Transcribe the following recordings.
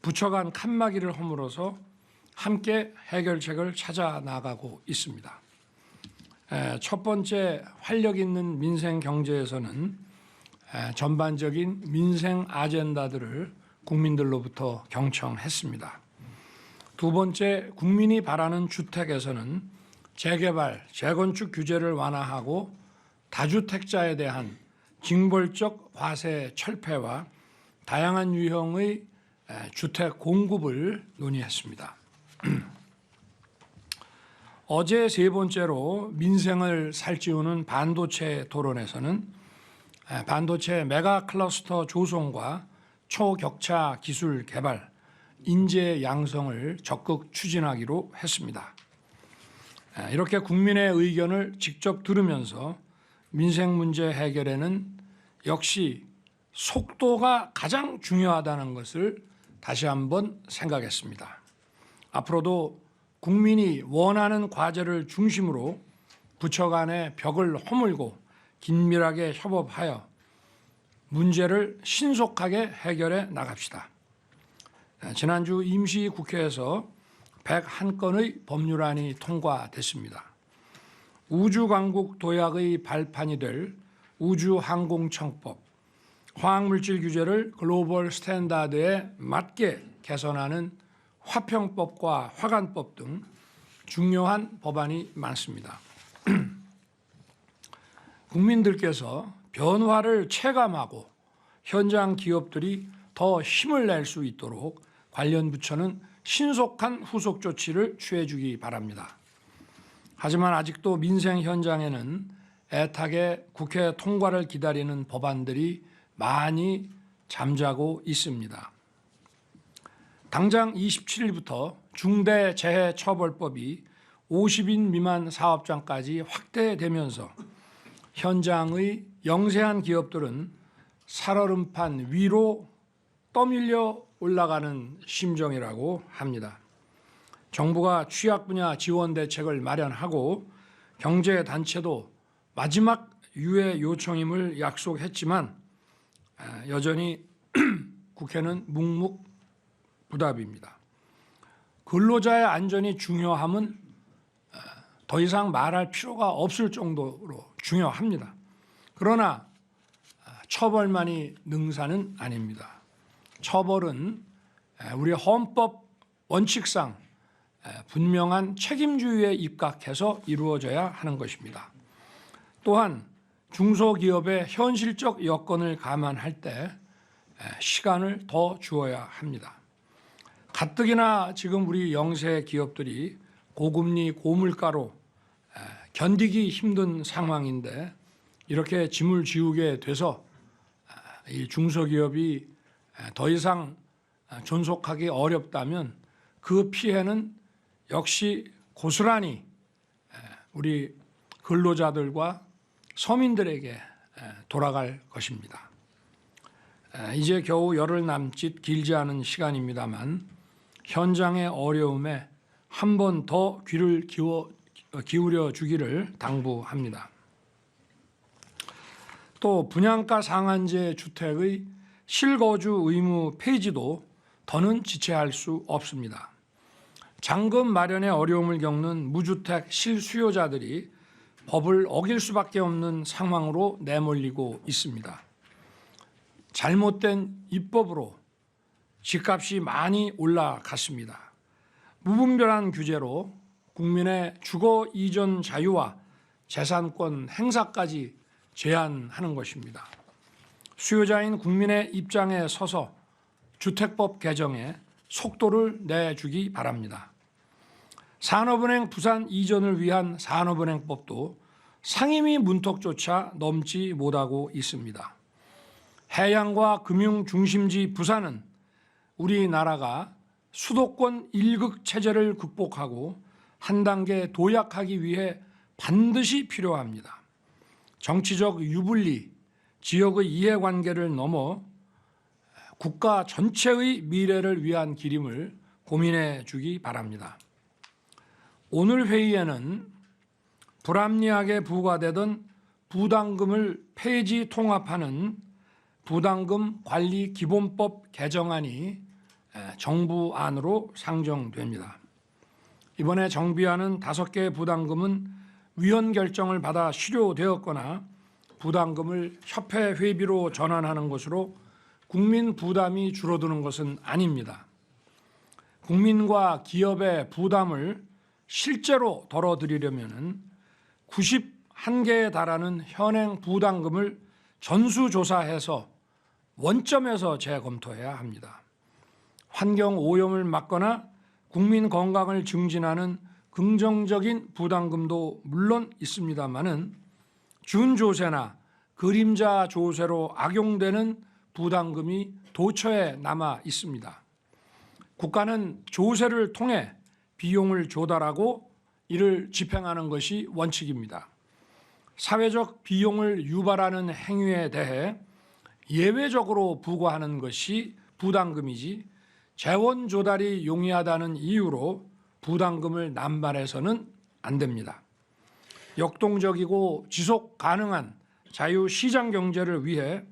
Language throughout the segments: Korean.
부처 간 칸막이를 허물어서 함께 해결책을 찾아 나가고 있습니다. 첫 번째 활력 있는 민생 경제에서는 전반적인 민생 아젠다들을 국민들로부터 경청했습니다. 두 번째, 국민이 바라는 주택에서는 재개발, 재건축 규제를 완화하고 다주택자에 대한 징벌적 과세 철폐와 다양한 유형의 주택 공급을 논의했습니다. 어제 세 번째로 민생을 살찌우는 반도체 토론에서는 반도체 메가 클러스터 조성과 초격차 기술 개발, 인재 양성을 적극 추진하기로 했습니다. 이렇게 국민의 의견을 직접 들으면서 민생 문제 해결에는 역시 속도가 가장 중요하다는 것을 다시 한번 생각했습니다. 앞으로도 국민이 원하는 과제를 중심으로 부처 간의 벽을 허물고 긴밀하게 협업하여 문제를 신속하게 해결해 나갑시다. 지난주 임시국회에서 101건의 법률안이 통과됐습니다. 우주강국 도약의 발판이 될 우주항공청법, 화학물질 규제를 글로벌 스탠다드에 맞게 개선하는 화평법과 화관법 등 중요한 법안이 많습니다. 국민들께서 변화를 체감하고 현장 기업들이 더 힘을 낼 수 있도록 관련 부처는 신속한 후속 조치를 취해 주기 바랍니다. 하지만 아직도 민생 현장에는 애타게 국회 통과를 기다리는 법안들이 많이 잠자고 있습니다. 당장 27일부터 중대재해처벌법이 50인 미만 사업장까지 확대되면서 현장의 영세한 기업들은 살얼음판 위로 떠밀려 올라가는 심정이라고 합니다. 정부가 취약 분야 지원 대책을 마련하고 경제단체도 마지막 유예 요청임을 약속했지만 여전히 국회는 묵묵부답입니다. 근로자의 안전이 중요함은 더 이상 말할 필요가 없을 정도로 중요합니다. 그러나 처벌만이 능사는 아닙니다. 처벌은 우리 헌법 원칙상 분명한 책임주의에 입각해서 이루어져야 하는 것입니다. 또한 중소기업의 현실적 여건을 감안할 때 시간을 더 주어야 합니다. 가뜩이나 지금 우리 영세 기업들이 고금리 고물가로 견디기 힘든 상황인데 이렇게 짐을 지우게 돼서 이 중소기업이 더 이상 존속하기 어렵다면 그 피해는 역시 고스란히 우리 근로자들과 서민들에게 돌아갈 것입니다. 이제 겨우 열흘 남짓 길지 않은 시간입니다만 현장의 어려움에 한 번 더 귀를 기울여 주기를 당부합니다. 또 분양가 상한제 주택의 실거주 의무 폐지도 더는 지체할 수 없습니다. 잔금 마련에 어려움을 겪는 무주택 실수요자들이 법을 어길 수밖에 없는 상황으로 내몰리고 있습니다. 잘못된 입법으로 집값이 많이 올라갔습니다. 무분별한 규제로 국민의 주거 이전 자유와 재산권 행사까지 제한하는 것입니다. 수요자인 국민의 입장에 서서 주택법 개정에 속도를 내주기 바랍니다. 산업은행 부산 이전을 위한 산업은행법도 상임위 문턱조차 넘지 못하고 있습니다. 해양과 금융 중심지 부산은 우리나라가 수도권 1극 체제를 극복하고 한 단계 도약하기 위해 반드시 필요합니다. 정치적 유불리, 지역의 이해관계를 넘어 국가 전체의 미래를 위한 길임을 고민해 주기 바랍니다. 오늘 회의에는 불합리하게 부과되던 부담금을 폐지 통합하는 부담금 관리 기본법 개정안이 정부안으로 상정됩니다. 이번에 정비안은 5개의 부담금은 위헌 결정을 받아 실효되었거나 부담금을 협회 회비로 전환하는 것으로 국민 부담이 줄어드는 것은 아닙니다. 국민과 기업의 부담을 실제로 덜어드리려면 91개에 달하는 현행 부담금을 전수조사해서 원점에서 재검토해야 합니다. 환경 오염을 막거나 국민 건강을 증진하는 긍정적인 부담금도 물론 있습니다마는 준조세나 그림자 조세로 악용되는 부담금이 도처에 남아 있습니다. 국가는 조세를 통해 비용을 조달하고 이를 집행하는 것이 원칙입니다. 사회적 비용을 유발하는 행위에 대해 예외적으로 부과하는 것이 부담금이지 재원 조달이 용이하다는 이유로 부담금을 남발해서는 안 됩니다. 역동적이고 지속 가능한 자유시장 경제를 위해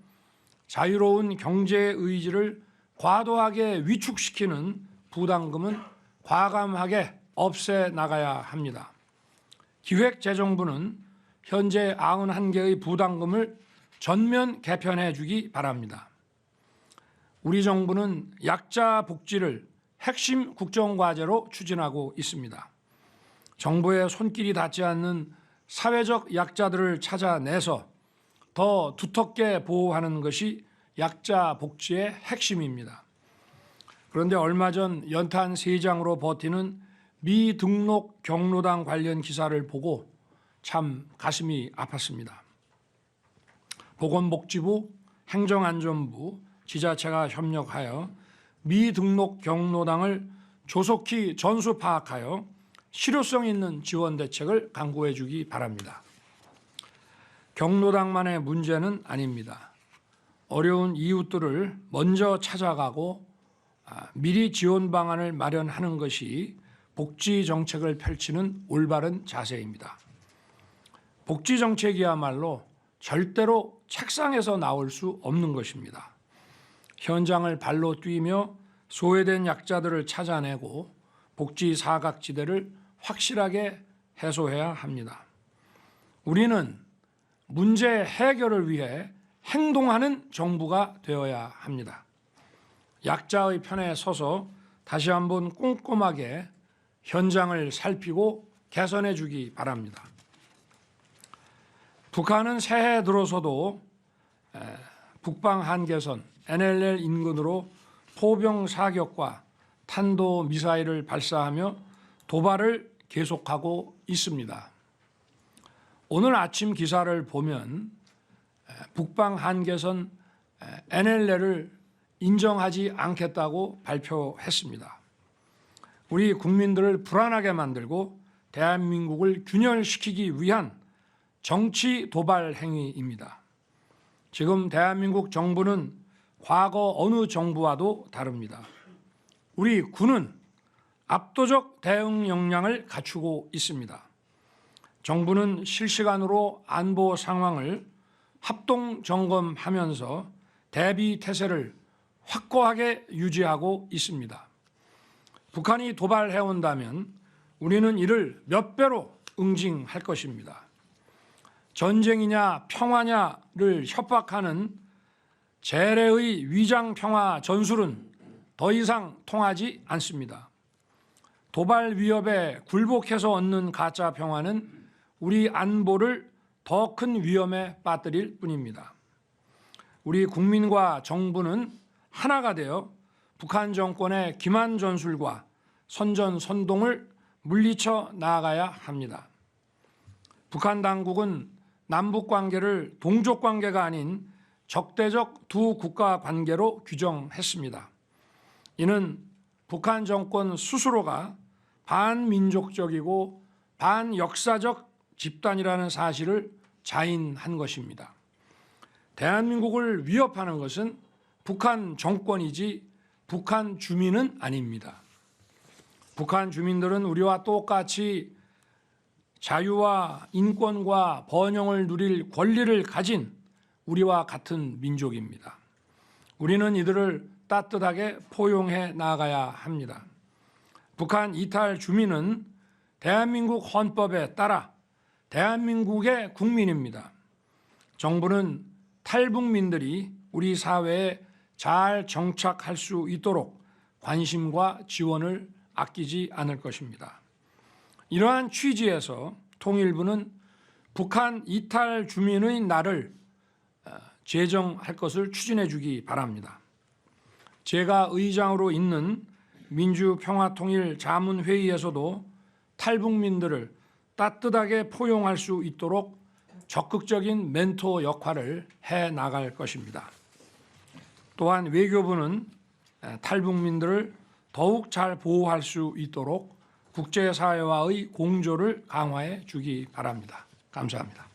자유로운 경제의 의지를 과도하게 위축시키는 부담금은 과감하게 없애 나가야 합니다. 기획재정부는 현재 91개의 부담금을 전면 개편해 주기 바랍니다. 우리 정부는 약자 복지를 핵심 국정과제로 추진하고 있습니다. 정부의 손길이 닿지 않는 사회적 약자들을 찾아내서 더 두텁게 보호하는 것이 약자 복지의 핵심입니다. 그런데 얼마 전 연탄 3장으로 버티는 미등록 경로당 관련 기사를 보고 참 가슴이 아팠습니다. 보건복지부, 행정안전부, 지자체가 협력하여 미등록 경로당을 조속히 전수 파악하여 실효성 있는 지원 대책을 강구해 주기 바랍니다. 경로당만의 문제는 아닙니다. 어려운 이웃들을 먼저 찾아가고 미리 지원 방안을 마련하는 것이 복지 정책을 펼치는 올바른 자세입니다. 복지 정책이야말로 절대로 책상에서 나올 수 없는 것입니다. 현장을 발로 뛰며 소외된 약자들을 찾아내고 복지 사각지대를 확실하게 해소해야 합니다. 우리는 문제 해결을 위해 행동하는 정부가 되어야 합니다. 약자의 편에 서서 다시 한번 꼼꼼하게 현장을 살피고 개선해 주기 바랍니다. 북한은 새해 들어서도 북방 한계선 NLL 인근으로 포병 사격과 탄도 미사일을 발사하며 도발을 계속하고 있습니다. 오늘 아침 기사를 보면 북방 한계선 NLL을 인정하지 않겠다고 발표했습니다. 우리 국민들을 불안하게 만들고 대한민국을 균열시키기 위한 정치 도발 행위입니다. 지금 대한민국 정부는 과거 어느 정부와도 다릅니다. 우리 군은 압도적 대응 역량을 갖추고 있습니다. 정부는 실시간으로 안보 상황을 합동 점검하면서 대비 태세를 확고하게 유지하고 있습니다. 북한이 도발해온다면 우리는 이를 몇 배로 응징할 것입니다. 전쟁이냐 평화냐를 협박하는 재래의 위장평화 전술은 더 이상 통하지 않습니다. 도발 위협에 굴복해서 얻는 가짜 평화는 우리 안보를 더 큰 위험에 빠뜨릴 뿐입니다. 우리 국민과 정부는 하나가 되어 북한 정권의 기만 전술과 선전선동을 물리쳐 나아가야 합니다. 북한 당국은 남북 관계를 동족 관계가 아닌 적대적 두 국가 관계로 규정했습니다. 이는 북한 정권 스스로가 반민족적이고 반역사적 집단이라는 사실을 자인한 것입니다. 대한민국을 위협하는 것은 북한 정권이지 북한 주민은 아닙니다. 북한 주민들은 우리와 똑같이 자유와 인권과 번영을 누릴 권리를 가진 우리와 같은 민족입니다. 우리는 이들을 따뜻하게 포용해 나가야 합니다. 북한 이탈 주민은 대한민국 헌법에 따라 대한민국의 국민입니다. 정부는 탈북민들이 우리 사회에 잘 정착할 수 있도록 관심과 지원을 아끼지 않을 것입니다. 이러한 취지에서 통일부는 북한 이탈 주민의 날을 제정할 것을 추진해 주기 바랍니다. 제가 의장으로 있는 민주평화통일자문회의에서도 탈북민들을 따뜻하게 포용할 수 있도록 적극적인 멘토 역할을 해 나갈 것입니다. 또한 외교부는 탈북민들을 더욱 잘 보호할 수 있도록 국제사회와의 공조를 강화해 주기 바랍니다. 감사합니다.